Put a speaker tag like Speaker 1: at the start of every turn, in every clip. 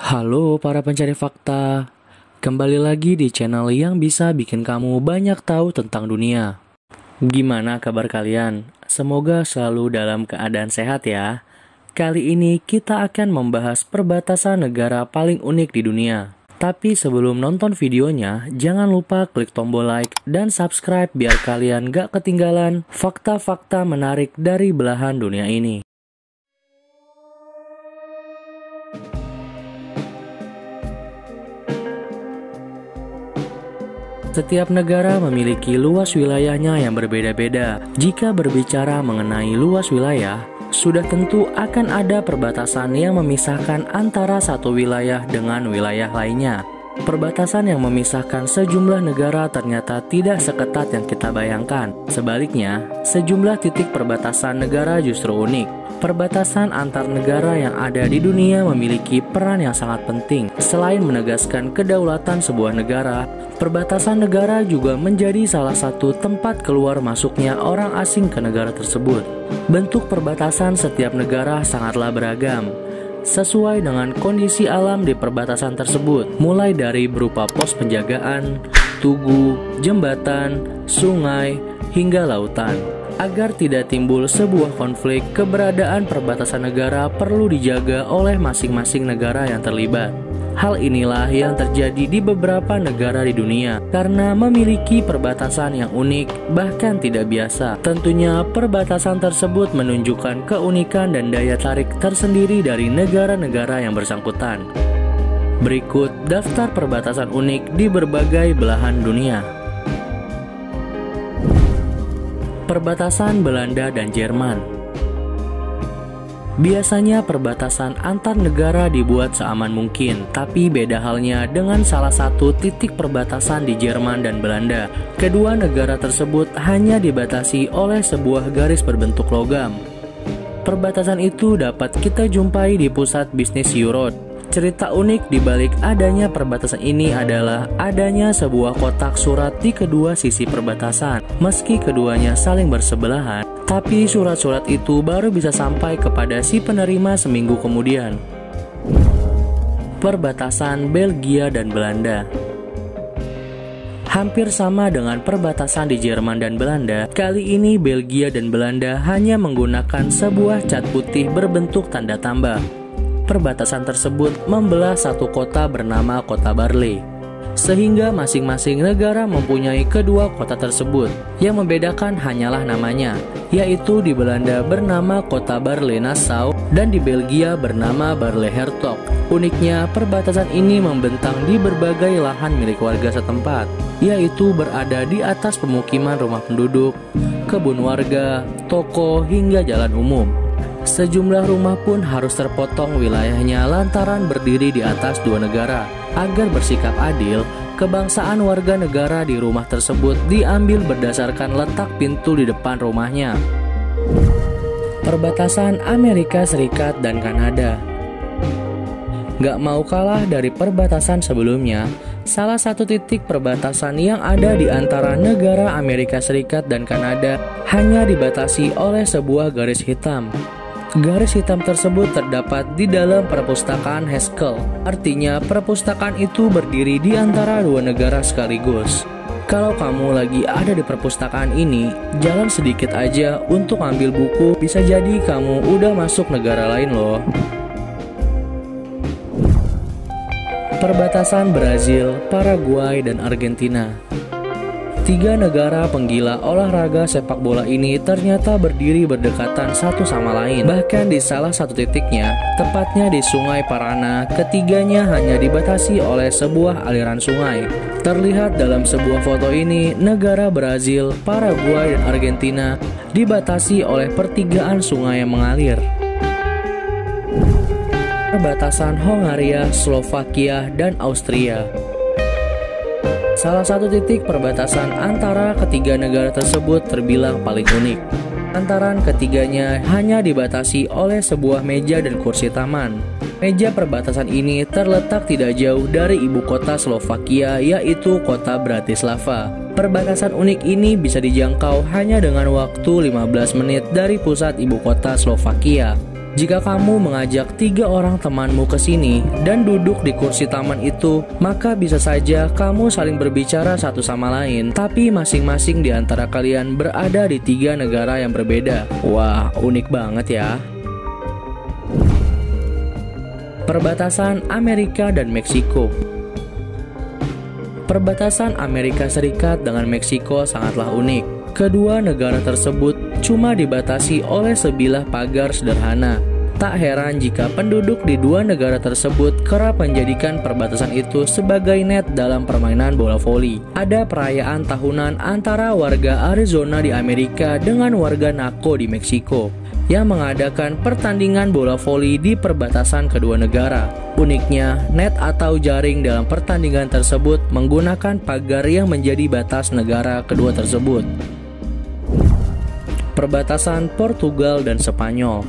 Speaker 1: Halo para pencari fakta, kembali lagi di channel yang bisa bikin kamu banyak tahu tentang dunia. Gimana kabar kalian? Semoga selalu dalam keadaan sehat ya. Kali ini kita akan membahas perbatasan negara paling unik di dunia. Tapi sebelum nonton videonya, jangan lupa klik tombol like dan subscribe biar kalian gak ketinggalan fakta-fakta menarik dari belahan dunia ini. Setiap negara memiliki luas wilayahnya yang berbeda-beda. Jika berbicara mengenai luas wilayah, sudah tentu akan ada perbatasan yang memisahkan antara satu wilayah dengan wilayah lainnya. Perbatasan yang memisahkan sejumlah negara ternyata tidak seketat yang kita bayangkan. Sebaliknya, sejumlah titik perbatasan negara justru unik. Perbatasan antar negara yang ada di dunia memiliki peran yang sangat penting. Selain menegaskan kedaulatan sebuah negara, perbatasan negara juga menjadi salah satu tempat keluar masuknya orang asing ke negara tersebut. Bentuk perbatasan setiap negara sangatlah beragam, sesuai dengan kondisi alam di perbatasan tersebut, mulai dari berupa pos penjagaan, tugu, jembatan, sungai, hingga lautan. Agar tidak timbul sebuah konflik, keberadaan perbatasan negara perlu dijaga oleh masing-masing negara yang terlibat. Hal inilah yang terjadi di beberapa negara di dunia karena memiliki perbatasan yang unik, bahkan tidak biasa. Tentunya perbatasan tersebut menunjukkan keunikan dan daya tarik tersendiri dari negara-negara yang bersangkutan. Berikut daftar perbatasan unik di berbagai belahan dunia. Perbatasan Belanda dan Jerman. Biasanya perbatasan antar negara dibuat seaman mungkin, tapi beda halnya dengan salah satu titik perbatasan di Jerman dan Belanda. Kedua negara tersebut hanya dibatasi oleh sebuah garis berbentuk logam. Perbatasan itu dapat kita jumpai di pusat bisnis Europe. Cerita unik di balik adanya perbatasan ini adalah adanya sebuah kotak surat di kedua sisi perbatasan. Meski keduanya saling bersebelahan, tapi surat-surat itu baru bisa sampai kepada si penerima seminggu kemudian. Perbatasan Belgia dan Belanda. Hampir sama dengan perbatasan di Jerman dan Belanda, kali ini Belgia dan Belanda hanya menggunakan sebuah cat putih berbentuk tanda tambah. Perbatasan tersebut membelah satu kota bernama Kota Barley, sehingga masing-masing negara mempunyai kedua kota tersebut. Yang membedakan hanyalah namanya, yaitu di Belanda bernama Kota Barley-Nassau dan di Belgia bernama Barley-Hertog. Uniknya, perbatasan ini membentang di berbagai lahan milik warga setempat, yaitu berada di atas pemukiman rumah penduduk, kebun warga, toko, hingga jalan umum. Sejumlah rumah pun harus terpotong wilayahnya lantaran berdiri di atas dua negara. Agar bersikap adil, kebangsaan warga negara di rumah tersebut diambil berdasarkan letak pintu di depan rumahnya. Perbatasan Amerika Serikat dan Kanada. Gak mau kalah dari perbatasan sebelumnya, salah satu titik perbatasan yang ada di antara negara Amerika Serikat dan Kanada hanya dibatasi oleh sebuah garis hitam. Garis hitam tersebut terdapat di dalam perpustakaan Haskell. Artinya perpustakaan itu berdiri di antara dua negara sekaligus. Kalau kamu lagi ada di perpustakaan ini, jalan sedikit aja untuk ambil buku, bisa jadi kamu udah masuk negara lain loh. Perbatasan Brazil, Paraguay, dan Argentina. Tiga negara penggila olahraga sepak bola ini ternyata berdiri berdekatan satu sama lain. Bahkan di salah satu titiknya, tepatnya di Sungai Paraná, ketiganya hanya dibatasi oleh sebuah aliran sungai. Terlihat dalam sebuah foto ini, negara Brazil, Paraguay, dan Argentina dibatasi oleh pertigaan sungai yang mengalir. Perbatasan Hongaria, Slovakia, dan Austria. Salah satu titik perbatasan antara ketiga negara tersebut terbilang paling unik. Lantaran ketiganya hanya dibatasi oleh sebuah meja dan kursi taman. Meja perbatasan ini terletak tidak jauh dari ibu kota Slovakia, yaitu kota Bratislava. Perbatasan unik ini bisa dijangkau hanya dengan waktu 15 menit dari pusat ibu kota Slovakia. Jika kamu mengajak 3 orang temanmu ke sini dan duduk di kursi taman itu, maka bisa saja kamu saling berbicara satu sama lain, tapi masing-masing di antara kalian berada di 3 negara yang berbeda. Wah, unik banget ya. Perbatasan Amerika dan Meksiko. Perbatasan Amerika Serikat dengan Meksiko sangatlah unik. Kedua negara tersebut cuma dibatasi oleh sebilah pagar sederhana. Tak heran jika penduduk di 2 negara tersebut kerap menjadikan perbatasan itu sebagai net dalam permainan bola voli. Ada perayaan tahunan antara warga Arizona di Amerika dengan warga Naco di Meksiko yang mengadakan pertandingan bola voli di perbatasan kedua negara. Uniknya, net atau jaring dalam pertandingan tersebut menggunakan pagar yang menjadi batas negara kedua tersebut. Perbatasan Portugal dan Spanyol.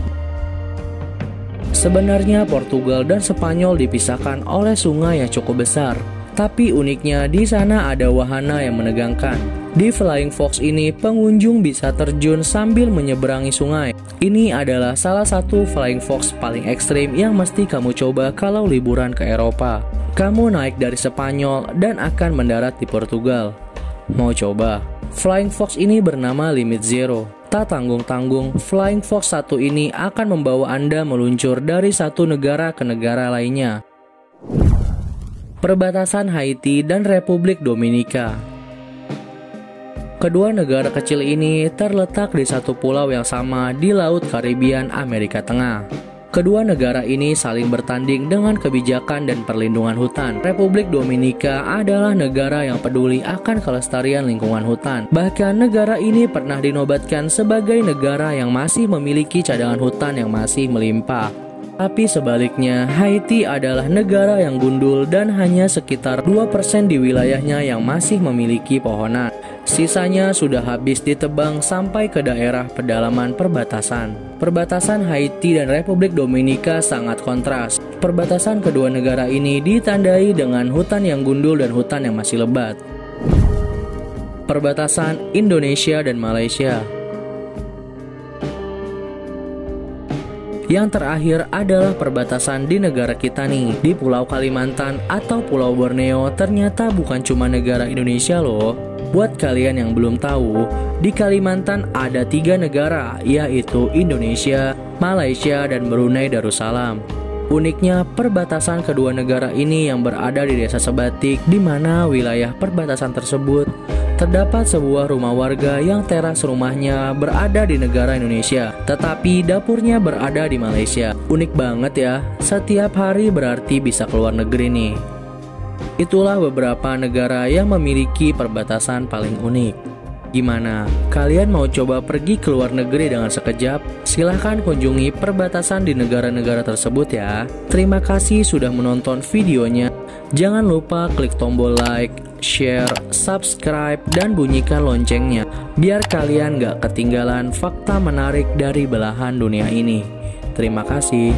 Speaker 1: Sebenarnya Portugal dan Spanyol dipisahkan oleh sungai yang cukup besar, tapi uniknya di sana ada wahana yang menegangkan. Di Flying Fox ini pengunjung bisa terjun sambil menyeberangi sungai. Ini adalah salah satu Flying Fox paling ekstrim yang mesti kamu coba kalau liburan ke Eropa. Kamu naik dari Spanyol dan akan mendarat di Portugal. Mau coba? Flying Fox ini bernama Limit Zero. Tak tanggung-tanggung, Flying Fox 1 ini akan membawa Anda meluncur dari satu negara ke negara lainnya. Perbatasan Haiti dan Republik Dominika. Kedua negara kecil ini terletak di satu pulau yang sama di Laut Karibian, Amerika Tengah. Kedua negara ini saling bertanding dengan kebijakan dan perlindungan hutan. Republik Dominika adalah negara yang peduli akan kelestarian lingkungan hutan. Bahkan negara ini pernah dinobatkan sebagai negara yang masih memiliki cadangan hutan yang masih melimpah. Tapi sebaliknya, Haiti adalah negara yang gundul dan hanya sekitar 2% di wilayahnya yang masih memiliki pohonan. Sisanya sudah habis ditebang sampai ke daerah pedalaman perbatasan. Perbatasan Haiti dan Republik Dominika sangat kontras. Perbatasan kedua negara ini ditandai dengan hutan yang gundul dan hutan yang masih lebat. Perbatasan Indonesia dan Malaysia. Yang terakhir adalah perbatasan di negara kita nih, di Pulau Kalimantan atau Pulau Borneo. Ternyata bukan cuma negara Indonesia loh. Buat kalian yang belum tahu, di Kalimantan ada 3 negara, yaitu Indonesia, Malaysia, dan Brunei Darussalam. Uniknya, perbatasan kedua negara ini yang berada di Desa Sebatik, di mana wilayah perbatasan tersebut terdapat sebuah rumah warga yang teras rumahnya berada di negara Indonesia, tetapi dapurnya berada di Malaysia. Unik banget ya, setiap hari berarti bisa keluar negeri nih. Itulah beberapa negara yang memiliki perbatasan paling unik. Gimana? Kalian mau coba pergi ke luar negeri dengan sekejap? Silahkan kunjungi perbatasan di negara-negara tersebut ya. Terima kasih sudah menonton videonya. Jangan lupa klik tombol like, share, subscribe, dan bunyikan loncengnya, biar kalian gak ketinggalan fakta menarik dari belahan dunia ini. Terima kasih.